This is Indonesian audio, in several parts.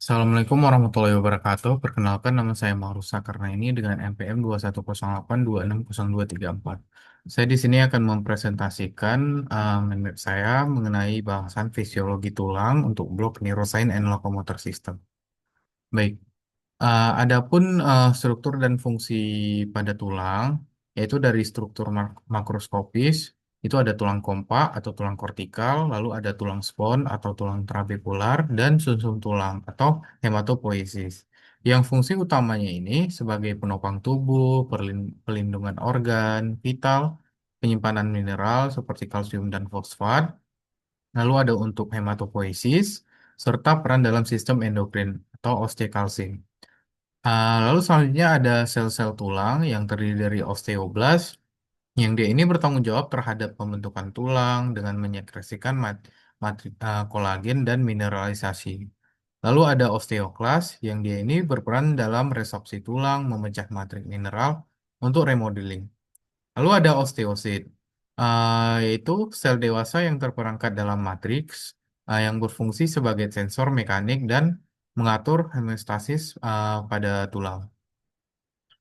Assalamualaikum warahmatullahi wabarakatuh. Perkenalkan nama saya Mahrusa Karna ini dengan NPM 21082600234. Saya di sini akan mempresentasikan menurut saya mengenai bahasan fisiologi tulang untuk blok Neuroscience and Locomotor System. Baik, adapun struktur dan fungsi pada tulang, yaitu dari struktur makroskopis, itu ada tulang kompak atau tulang kortikal, lalu ada tulang spons atau tulang trabekular, dan sumsum tulang atau hematopoiesis. Yang fungsi utamanya ini sebagai penopang tubuh, pelindungan organ, vital, penyimpanan mineral seperti kalsium dan fosfat, lalu ada untuk hematopoiesis, serta peran dalam sistem endokrin atau osteokalsin. Lalu selanjutnya ada sel-sel tulang yang terdiri dari osteoblast, yang dia ini bertanggung jawab terhadap pembentukan tulang dengan menyekresikan kolagen dan mineralisasi. Lalu ada osteoklas, yang dia ini berperan dalam resorpsi tulang, memecah matrik mineral untuk remodeling. Lalu ada osteosit, yaitu sel dewasa yang terperangkat dalam matriks, yang berfungsi sebagai sensor mekanik dan mengatur homeostasis pada tulang.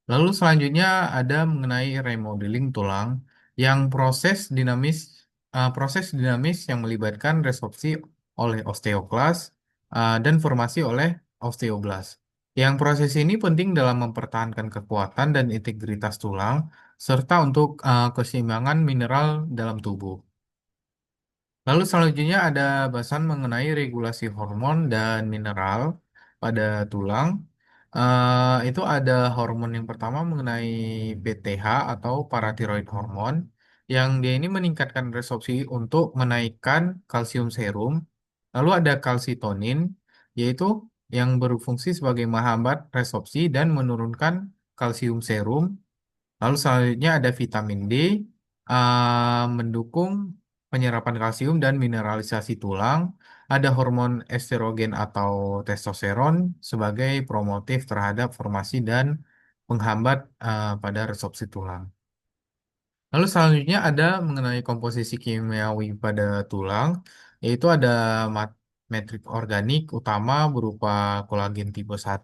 Lalu selanjutnya ada mengenai remodeling tulang yang proses dinamis yang melibatkan resorpsi oleh osteoklas dan formasi oleh osteoblast. Yang proses ini penting dalam mempertahankan kekuatan dan integritas tulang serta untuk keseimbangan mineral dalam tubuh. Lalu selanjutnya ada bahasan mengenai regulasi hormon dan mineral pada tulang. Itu ada hormon yang pertama mengenai PTH atau paratiroid hormon, yang dia ini meningkatkan resorpsi untuk menaikkan kalsium serum. Lalu ada kalsitonin, yaitu yang berfungsi sebagai menghambat resorpsi dan menurunkan kalsium serum. Lalu selanjutnya ada vitamin D, mendukung penyerapan kalsium dan mineralisasi tulang. Ada hormon estrogen atau testosteron sebagai promotif terhadap formasi dan penghambat pada resorpsi tulang. Lalu selanjutnya ada mengenai komposisi kimiawi pada tulang, yaitu ada metrik organik utama berupa kolagen tipe 1.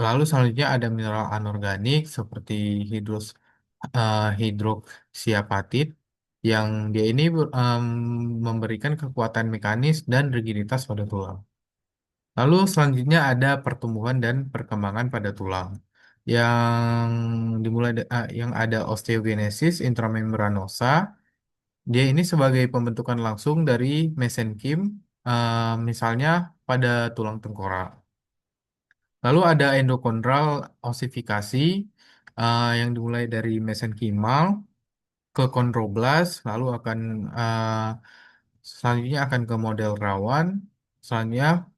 Lalu selanjutnya ada mineral anorganik seperti hidroksiapatit, yang dia ini memberikan kekuatan mekanis dan rigiditas pada tulang. Lalu selanjutnya ada pertumbuhan dan perkembangan pada tulang yang yang ada osteogenesis intramembranosa. Dia ini sebagai pembentukan langsung dari mesenkim, misalnya pada tulang tengkorak. Lalu ada endokondral osifikasi yang dimulai dari mesenkimal ke kondroblas, lalu akan selanjutnya akan ke model rawan, selanjutnya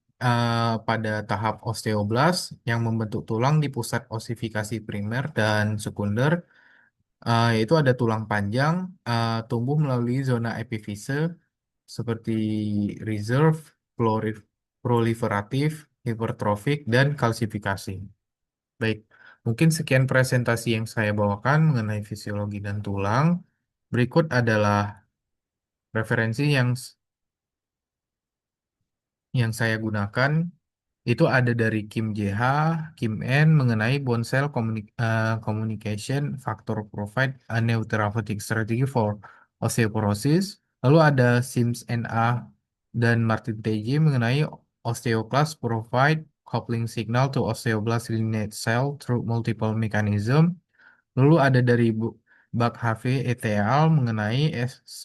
pada tahap osteoblas yang membentuk tulang di pusat osifikasi primer dan sekunder, yaitu ada tulang panjang tumbuh melalui zona epifise seperti reserve, proliferatif, hipertrofik, dan kalsifikasi. Baik, mungkin sekian presentasi yang saya bawakan mengenai fisiologi dan tulang. Berikut adalah referensi yang saya gunakan. Itu ada dari Kim JH, Kim N mengenai bone cell communication factor provide a new therapeutic strategy for osteoporosis. Lalu ada Sims NA dan Martin TJ mengenai osteoclast provide coupling signal to osteoblast lineage cell through multiple mechanism. Lalu ada dari Bak HV et al. Mengenai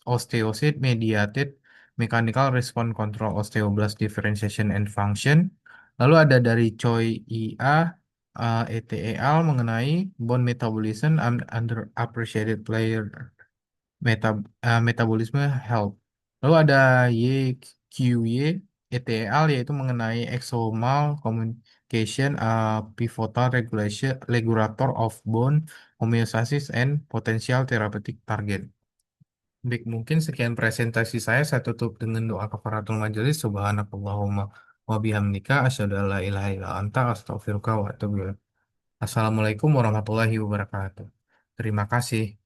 osteocyte mediated mechanical response control osteoblast differentiation and function. Lalu ada dari Choi IA et al. Mengenai bone metabolism and underappreciated player metabolisme health. Lalu ada YQY et al. Yaitu mengenai axonal communication pivotal regulation regulator of bone homeostasis and potential therapeutic target. Baik, mungkin sekian presentasi saya. Saya tutup dengan doa kafaratul majelis. Subhanakallahumma wa bihamdika asyhadu an la ilaha illa anta astaghfiruka wa atubu ilaik. Assalamualaikum warahmatullahi wabarakatuh. Terima kasih.